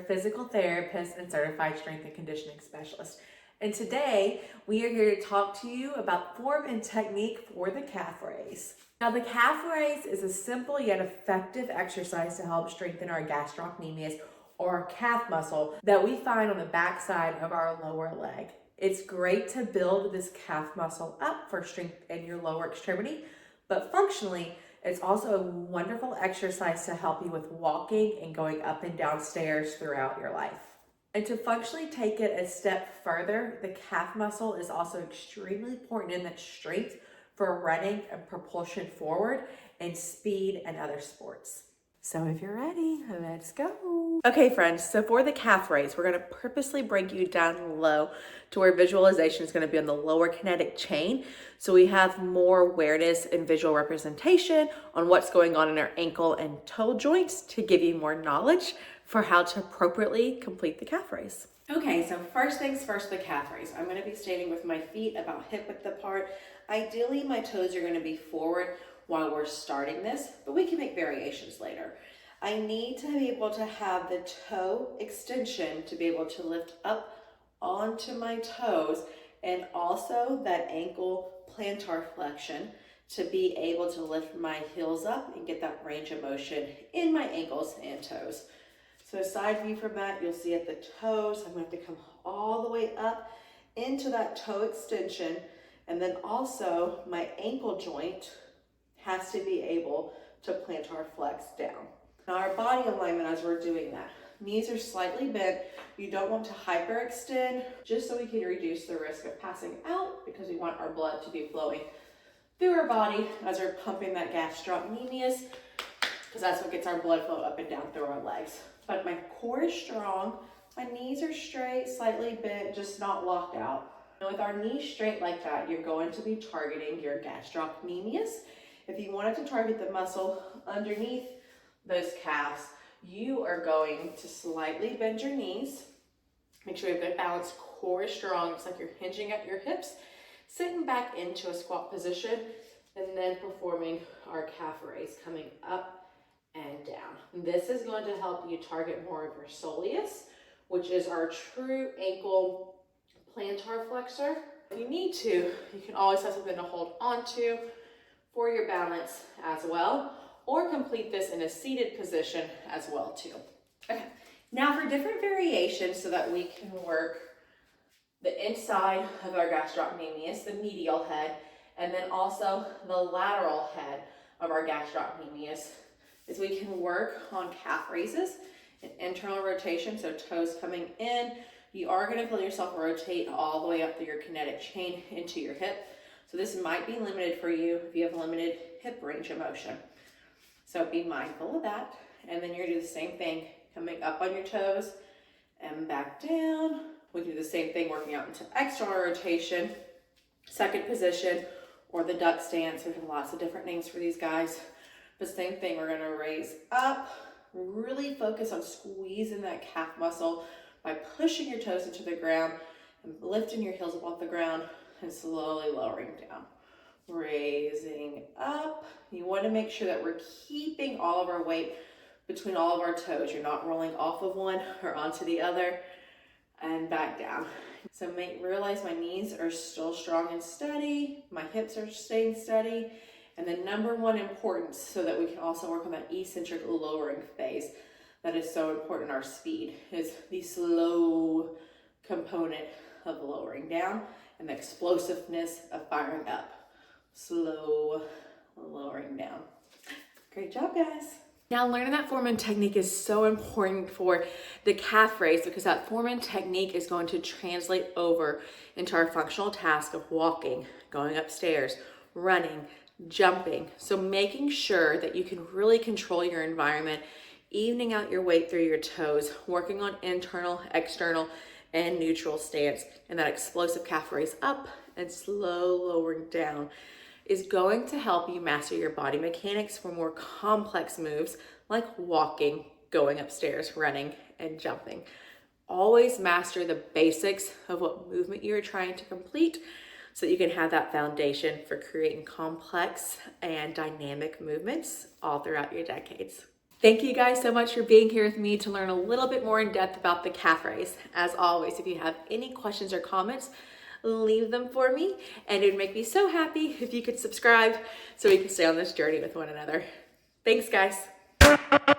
physical therapist and certified strength and conditioning specialist. And today we are here to talk to you about form and technique for the calf raise. Now, the calf raise is a simple yet effective exercise to help strengthen our gastrocnemius or calf muscle that we find on the backside of our lower leg. It's great to build this calf muscle up for strength in your lower extremity, but functionally, it's also a wonderful exercise to help you with walking and going up and down stairs throughout your life. And to functionally take it a step further, the calf muscle is also extremely important in its strength for running and propulsion forward and speed and other sports. So if you're ready, let's go. Okay, friends, so for the calf raise, we're going to purposely bring you down low to where visualization is going to be on the lower kinetic chain. So we have more awareness and visual representation on what's going on in our ankle and toe joints to give you more knowledge for how to appropriately complete the calf raise. Okay, so first things first, the calf raise. I'm going to be standing with my feet about hip width apart. Ideally, my toes are going to be forward while we're starting this, but we can make variations later. I need to be able to have the toe extension to be able to lift up onto my toes, and also that ankle plantar flexion to be able to lift my heels up and get that range of motion in my ankles and toes. So side view from that, you'll see at the toes, I'm going to have to come all the way up into that toe extension, and then also my ankle joint has to be able to plantar flex down. Now our body alignment as we're doing that, knees are slightly bent. You don't want to hyperextend, just so we can reduce the risk of passing out, because we want our blood to be flowing through our body as we're pumping that gastrocnemius, because that's what gets our blood flow up and down through our legs. But my core is strong, my knees are straight, slightly bent, just not locked out. And with our knees straight like that, you're going to be targeting your gastrocnemius. If you wanted to target the muscle underneath those calves, you are going to slightly bend your knees. Make sure you have good balance, core is strong. It's like you're hinging at your hips, sitting back into a squat position, and then performing our calf raise, coming up and down. This is going to help you target more of your soleus, which is our true ankle plantar flexor. If you need to, you can always have something to hold onto for your balance as well, or complete this in a seated position as well too. Okay, now for different variations so that we can work the inside of our gastrocnemius, the medial head, and then also the lateral head of our gastrocnemius, is we can work on calf raises and internal rotation, so toes coming in. You are going to feel yourself rotate all the way up through your kinetic chain into your hip. So this might be limited for you if you have limited hip range of motion. So be mindful of that. And then you're gonna do the same thing, coming up on your toes and back down. We can do the same thing working out into external rotation, second position, or the duck stance. We have lots of different names for these guys. The same thing, we're gonna raise up, really focus on squeezing that calf muscle by pushing your toes into the ground and lifting your heels up off the ground, and slowly lowering down, raising up. You want to make sure that we're keeping all of our weight between all of our toes. You're not rolling off of one or onto the other, and back down. So realize my knees are still strong and steady, my hips are staying steady, and the number one importance, so that we can also work on that eccentric lowering phase that is so important in our speed, is the slow component of lowering down and the explosiveness of firing up. Slow lowering down. Great job, guys. Now, learning that form and technique is so important for the calf raise, because that form and technique is going to translate over into our functional task of walking, going upstairs, running, jumping. So making sure that you can really control your environment, evening out your weight through your toes, working on internal, external, and neutral stance, and that explosive calf raise up and slow lowering down is going to help you master your body mechanics for more complex moves like walking, going upstairs, running, and jumping. Always master the basics of what movement you're trying to complete so that you can have that foundation for creating complex and dynamic movements all throughout your decades. Thank you guys so much for being here with me to learn a little bit more in depth about the calf race. As always, if you have any questions or comments, leave them for me, and it would make me so happy if you could subscribe so we can stay on this journey with one another. Thanks, guys.